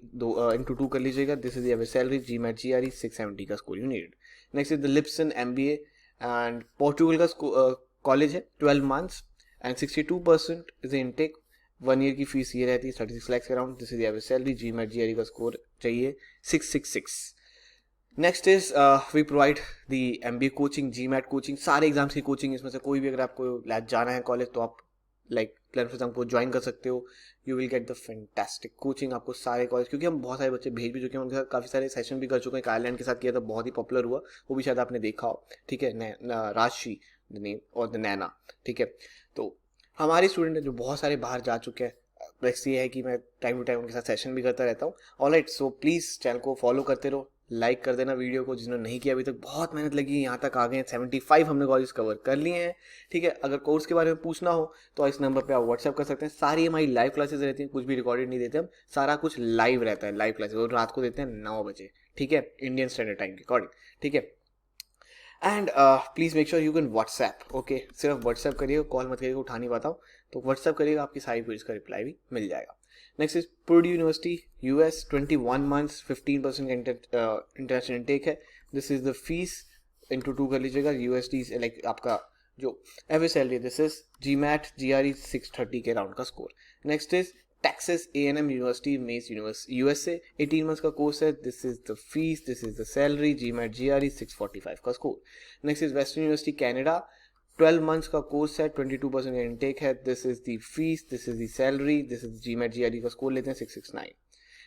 into 2 कर लीजिएगा. This is the average salary, GMAT GRE 670 का score you needed. Next is the Lisbon MBA and Portugal का कॉलेज है, 12 months एंड 62% इज द इंटेक. 1 year की फीस ये रहती है 36 lakhs around. This is the average salary, GMAT GRE का स्कोर चाहिए 666. Next is we provide the MBA coaching, GMAT coaching, सारे एग्जाम्स की कोचिंग. इसमें से कोई भी अगर आपको जाना है कॉलेज तो आप लाइक प्लान फॉर एग्जाम को ज्वाइन कर सकते हो. You will get the fantastic coaching. आपको सारे कॉलेज, क्योंकि हम बहुत सारे बच्चे भेज भी चुके हैं, उनके साथ काफ़ी सारे सेशन भी कर चुके हैं. आयरलैंड के साथ किया था, बहुत ही पॉपुलर हुआ, वो भी शायद आपने देखा हो. ठीक है, राजशी द नेम और द नैना. ठीक है, तो हमारे स्टूडेंट हैं जो बहुत सारे बाहर जा चुके हैं. बस ये है कि मैं टाइम टू टाइम उनके साथ सेशन भी करता रहता हूँ. ऑलराइट, सो प्लीज़ चैनल को फॉलो करते रहो, लाइक कर देना वीडियो को जिन्होंने नहीं किया अभी तक. बहुत मेहनत लगी, यहाँ तक आ गए हैं. 75 हमने कॉलेज कवर कर लिए हैं. ठीक है, अगर कोर्स के बारे में पूछना हो तो इस नंबर पे आप व्हाट्सएप कर सकते हैं. सारी हमारी लाइव क्लासेस रहती हैं, कुछ भी रिकॉर्डेड नहीं देते हम, सारा कुछ लाइव रहता है. लाइव क्लासेस और रात को देते हैं 9 बजे. ठीक है, इंडियन स्टैंडर्ड टाइम के अकॉर्डिंग. ठीक है, and please make sure you can WhatsApp. Okay, सिर्फ व्हाट्सएप करिएगा, कॉल मत करिएगा, उठा नहीं पाता हूँ, तो व्हाट्सएप करिएगा, आपकी सारी क्वेरीज का रिप्लाई भी मिल जाएगा. Next is Purdue university US, 21 months, 15% का इंटरनेशनल इंटेक है. This is the fees into 2 कर लीजिएगा. USD लाइक आपका जो average salary, this is GMAT GRE 630 के राउंड का score. Next is Texas A&M university mess USA, 18 months का कोर्स है. This is the fees, this is the salary, GMAT GRE 645 का score. Next is western university Canada, 12 months का कोर्स है, 22% का इंटेक है. This is the fees, this is the salary, this is GMAT GRE का स्कोर लेते हैं 669.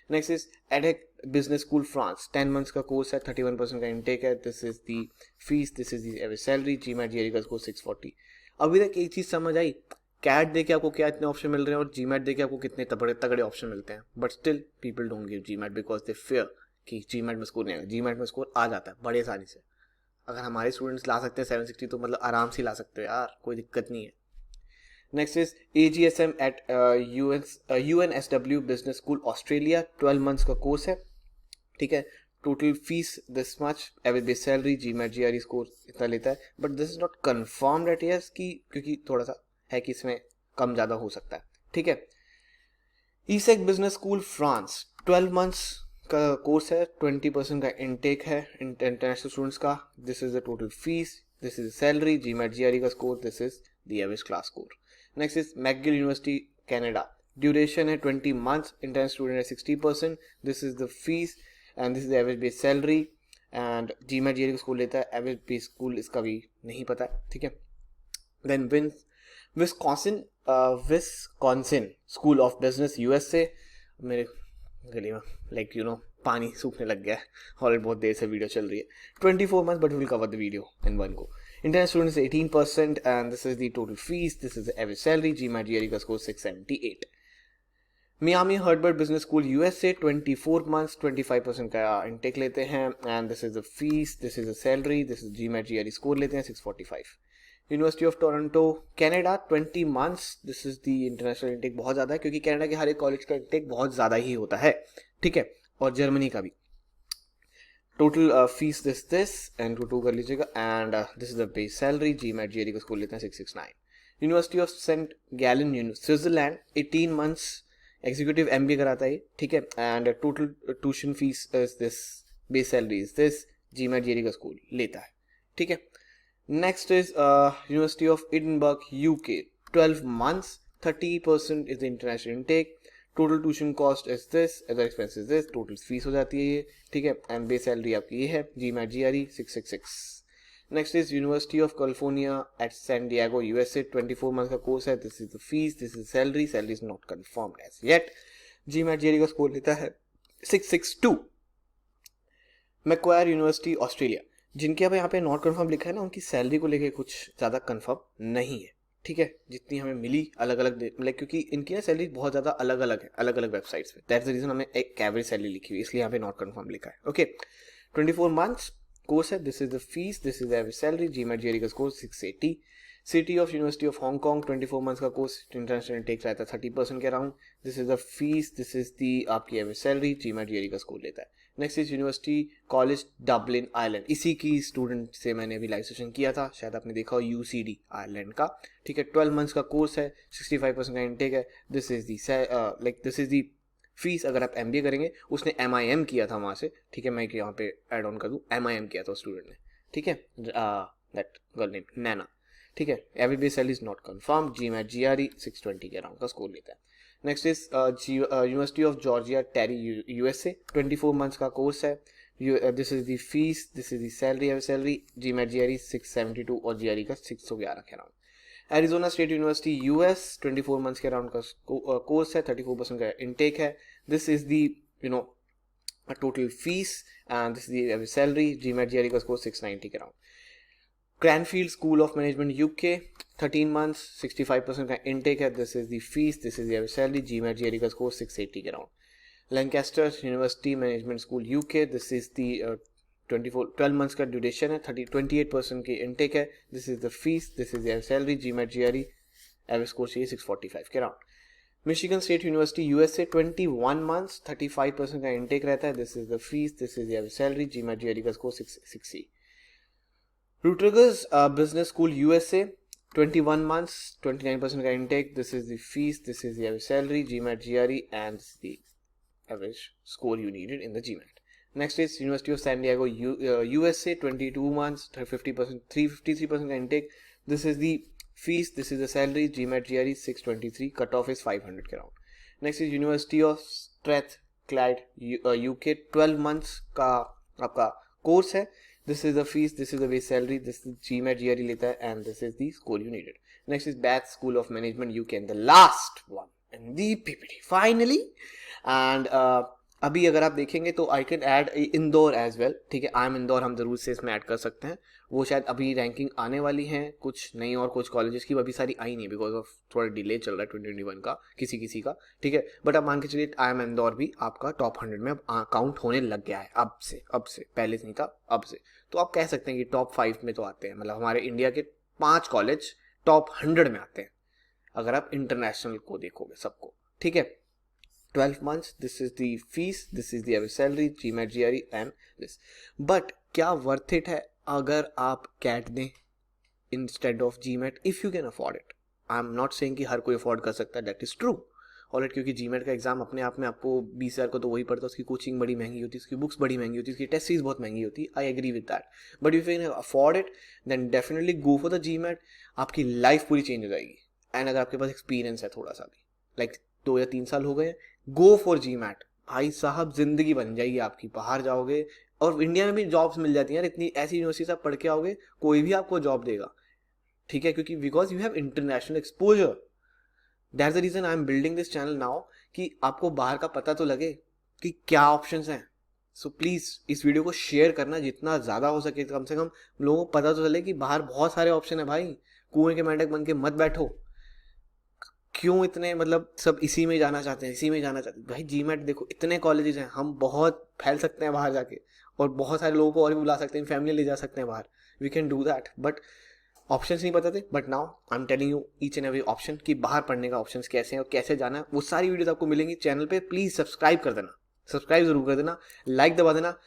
Next is EDHEC business school France, 10 months का कोर्स है, 31% का इंटेक है. This is the fees, this is the average salary, GMAT GRE का स्कोर 640. अभी तक एक चीज समझ आई, कैट देके आपको क्या इतने ऑप्शन मिल रहे हैं और GMAT देके आपको कितने तगड़े तगड़े ऑप्शन मिलते हैं. But still people don't give GMAT because they fear कि GMAT में स्कोर नहीं आएगा. GMAT में स्कोर आ जाता है बड़ी आसानी से. अगर हमारे स्टूडेंट्स ला सकते हैं 760 तो मतलब आराम से ला सकते हो यार, कोई दिक्कत नहीं है. Next is AGSM at UNSW business school Australia, 12 months का कोर्स है. ठीक है, total fees this much, average base salary, GMAT GRE score इतना लेता है. But this is not confirmed at yes की, क्योंकि थोड़ा सा है कि इसमें कम ज़्यादा हो सकता है. ठीक है, ESEC business school France, 12 months का कोर्स है, 20% का इंटेक है इंटरनेशनल स्टूडेंट्स का. This is the total fees, this is salary, GMAT GRE का score, this is the average class score. Next is McGill university Canada, duration है 20 months, इंटरनेशनल स्टूडेंट है 60%. This is the fees and this is the average base salary and GMAT GRE का स्कोर लेता है. एवरेज बेस स्कूल इसका भी नहीं पता है. ठीक है, then Wisconsin School of Business USA, मेरे गले में लाइक पानी सूखने लग गया है और बहुत देर से वीडियो चल रही है. 24 months but will cover the video in one go. International students 18% and this is the total fees, this is the average salary, GMAT GRE का score 678. Miami Herbert business school USA, 24 months, 25% का इंटेक लेते हैं and this is the fees, this is the salary, this is GMAT GRE score लेते हैं 645. University of Toronto Canada, 20 months, this is the international intake बहुत ज़्यादा है क्योंकि कनाडा के हर एक कॉलेज का इंटेक बहुत ज़्यादा ही होता है. ठीक है, और जर्मनी का भी. Total fees this and to कर लीजिएगा and this is the base salary, GMAT GRE का स्कोर लेते हैं 669. University of Saint Gallen Switzerland, 18 months executive MBA कराता है. ठीक है, एंड टोटल tuition fees is this, base salary is this, GMAT GRE का स्कोर लेता है. ठीक है, next is university of Edinburgh UK, 12 months, 30% is the international intake. Total tuition cost is this, other expenses this, total fees हो जाती है ये. ठीक है, एंड बेस सैलरी आपकी ये है, GMAT GRE 666. Next is university of California at San Diego USA, 24 months का कोर्स है. This is the fees, this is salary, salary is not confirmed as yet. GMAT GRE का स्कोर लेता है 662. मैक्वायर यूनिवर्सिटी ऑस्ट्रेलिया, जिनके अब यहाँ पे नॉट कन्फर्म लिखा है ना, उनकी सैलरी को लेके कुछ ज़्यादा कन्फर्म नहीं है. ठीक है, जितनी हमें मिली अलग अलग मतलब, क्योंकि इनकी ना सैलरी बहुत ज़्यादा अलग अलग है अलग अलग वेबसाइट्स पे. दैट्स द रीजन हमें एक एवरेज सैलरी लिखी हुई, इसलिए यहाँ पे नॉट कन्फर्म लिखा है. ओके, 24 months, कोर्स है, this is the fees, this is average salary, GMAT GRE का score 680। City of university of Hong 24 months का कोर्स, इंटरनेशनल इनटेक रहता है 30% के around, this is the fees, this is the आपकी एवरेज सैलरी, जीमेट जीआरई का स्कोर लेता है। Next is University College Dublin Ireland, इसी की स्टूडेंट से मैंने अभी लाइव सेशन किया था, शायद आपने देखा हो, यूसीडी आयरलैंड का, ठीक है। 12 मंथ्स का कोर्स है, 65% का इनटेक है, this is the this is the fees. अगर आप एमबीए करेंगे, उसने MIM किया था वहाँ से, ठीक है, मैं यहाँ पे ऐड ऑन कर दूँ, MIM किया था स्टूडेंट ने, ठीक है, दैट गर्ल नेम नैना, ठीक है। Average salary is not confirm, GMAT GRE 620 के अराउंड का स्कोर लेता है। Next is university of Georgia Terry USA, 24 months का कोर्स है, this is the fees, this is the salary, GMAT GRE 672 और जीआरई का 611 के around. Arizona State University US, 24 months के अराउंड का कोर्स है, 34% का इनटेक है, this is the total fees and this is the salary, GMAT GRE का स्कोर 690 के around. Cranfield School of Management UK, 13 months, 65% का intake है, this is the fees, this is the salary, GMAT GRE का score 680 के around. Lancaster University Management School UK, this is the 12 months का duration है, 28% की intake है, this is the fees, this is the salary, GMAT GRE, average score चाहिए 645 के around. Michigan State University USA, 21 months, 35% का intake रहता है, this is the fees, this is the salary, GMAT GRE का score 660. Rutgers Business School USA, 21 months, 29% का intake, this is the fees, this is the average salary, GMAT GRE and this is the average score you needed in the GMAT. Next is University of San Diego USA, 22 months, 50%, 353% का intake, this is the fees, this is the salary, GMAT GRE 623, cutoff is 500 के around. Next is University of Strathclyde UK, 12 months का आपका कोर्स है, this is the fees, this is the base salary, this is GMAT GRE लेता है and this is the score you needed. Next is Bath School of Management UK and the last one and the PPT finally. And अभी अगर आप देखेंगे तो I can add Indore as well, ठीक है, आई एम इंदौर हम जरूर से इसमें ऐड कर सकते हैं, वो शायद अभी रैंकिंग आने वाली है कुछ नई और कुछ कॉलेजेस की, अभी सारी आई नहीं बिकॉज ऑफ थोड़ा डिले चल रहा है 2021 का किसी का, ठीक है। बट अब मान के चलिए आई एम इंदौर भी आपका टॉप 100 में अब काउंट होने लग गया है, अब से पहले से नहीं था, अब से। तो आप कह सकते हैं कि टॉप 5 में तो आते हैं, मतलब हमारे इंडिया के 5 कॉलेज टॉप 100 में आते हैं अगर आप इंटरनेशनल को देखोगे सबको, ठीक है। 12 months, this is the fees, this is the average salary, GMAT GRE and this. But क्या worth it है अगर आप CAT दें instead of GMAT if you can afford it. I'm not saying कि हर कोई afford कर सकता है, that is true. ऑलरेडी क्योंकि GMAT का एग्जाम अपने आप में आपको 20,000 को तो वही पड़ता है, उसकी कोचिंग बड़ी महंगी होती है, उसकी बुक्स बड़ी महंगी होती है, उसकी टेस्ट सीरीज बहुत महंगी होती है, I agree with that. But if you can afford it then definitely go for the GMAT, आपकी लाइफ पूरी चेंज हो जाएगी। एंड अगर आपके पास एक्सपीरियंस है थोड़ा सा भी, लाइक 2 या 3 साल हो गए, गो फॉर GMAT, भाई साहब जिंदगी बन जाएगी आपकी, बाहर जाओगे और इंडिया में भी जॉब्स मिल जाती हैं यार, इतनी ऐसी यूनिवर्सिटी से आप पढ़ के आओगे कोई भी आपको जॉब देगा, ठीक है, क्योंकि because you have international exposure. That's the reason I am building this channel now, कि आपको बाहर का पता तो लगे कि क्या ऑप्शंस हैं। सो प्लीज इस वीडियो को शेयर करना जितना ज्यादा हो सके, कम से कम लोगों को पता तो चले कि बाहर बहुत सारे ऑप्शन है भाई, कुएं के मेंढक बन के मत बैठो। क्यों इतने मतलब सब इसी में जाना चाहते हैं, इसी में जाना चाहते हैं भाई। GMAT देखो इतने कॉलेजेस हैं, हम बहुत फैल सकते हैं बाहर जाके और बहुत सारे लोगों को और भी बुला सकते हैं, फैमिली ले जा सकते हैं बाहर, we can do that. But options नहीं पता थे, but now I am telling you each and every option कि बाहर पढ़ने का ऑप्शंस कैसे हैं और कैसे जाना है, वो सारी वीडियोस आपको मिलेंगी चैनल पे। प्लीज सब्सक्राइब कर देना, सब्सक्राइब जरूर कर देना, लाइक दबा देना।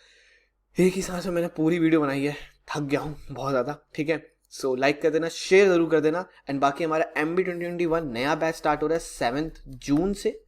एक ही सांस में मैंने पूरी वीडियो बनाई है, थक गया हूँ बहुत ज़्यादा, ठीक है। सो लाइक कर देना, शेयर जरूर कर देना। एंड बाकी हमारा MB 2021 नया बैच स्टार्ट हो रहा है 7 जून से,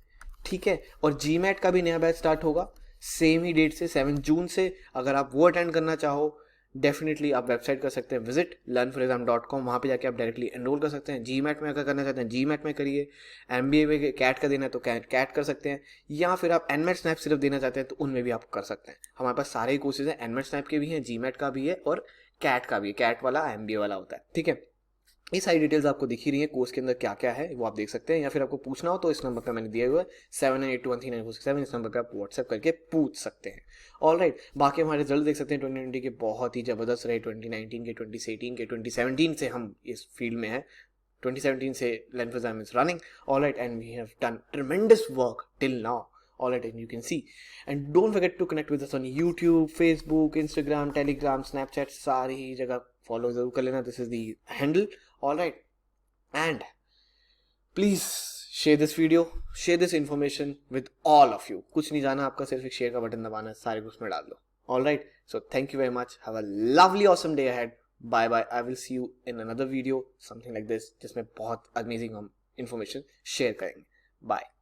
ठीक है, और GMAT का भी नया बैच स्टार्ट होगा सेम ही डेट से 7 जून से। अगर आप वो अटेंड करना चाहो डेफिनेटली आप वेबसाइट कर सकते हैं विजिट learnforexam.com, वहाँ पे जाके आप डायरेक्टली एनरोल कर सकते हैं। GMAT में अगर करना चाहते हैं GMAT में करिए, MBA में CAT का देना है तो CAT कर सकते हैं, या फिर आप NMAT स्नैप सिर्फ देना चाहते हैं तो उनमें भी आप कर सकते हैं। हमारे पास सारे ही कोर्सेज हैं, NMAT स्नैप के भी हैं, GMAT का भी है और CAT का भी है, CAT वाला MBA वाला होता है, ठीक है। ये सारी डिटेल्स आपको दिख ही रही है, कोर्स के अंदर क्या क्या है वो आप देख सकते हैं, या फिर आपको पूछना हो तो इस नंबर पर मैंने दिया हुआ है 7982139467, इस नंबर पर आप व्हाट्सएप करके पूछ सकते हैं। ऑल राइट, बाकी हमारे रिजल्ट देख सकते हैं 2020 के बहुत ही ज़बरदस्त रहे, 2019 के, 2018 के, 2017 से हम इस फील्ड में हैं, 2017 से Learn4Exam is running, all right, and we have done tremendous work till now all right, and you can see. And don't forget to connect with us on YouTube, Facebook, Instagram, Telegram, Snapchat, सारी जगह follow जरूर कर लेना. This is the handle. All right, and please share this video, share this information with all of you. कुछ नहीं जाना आपका, सिर्फ एक share का बटन दबाना है, सारे कुछ में डाल दो. All right, so thank you very much. Have a lovely, awesome day ahead. Bye bye. I will see you in another video, something like this, जिसमें बहुत amazing हम information share करेंगे. Bye.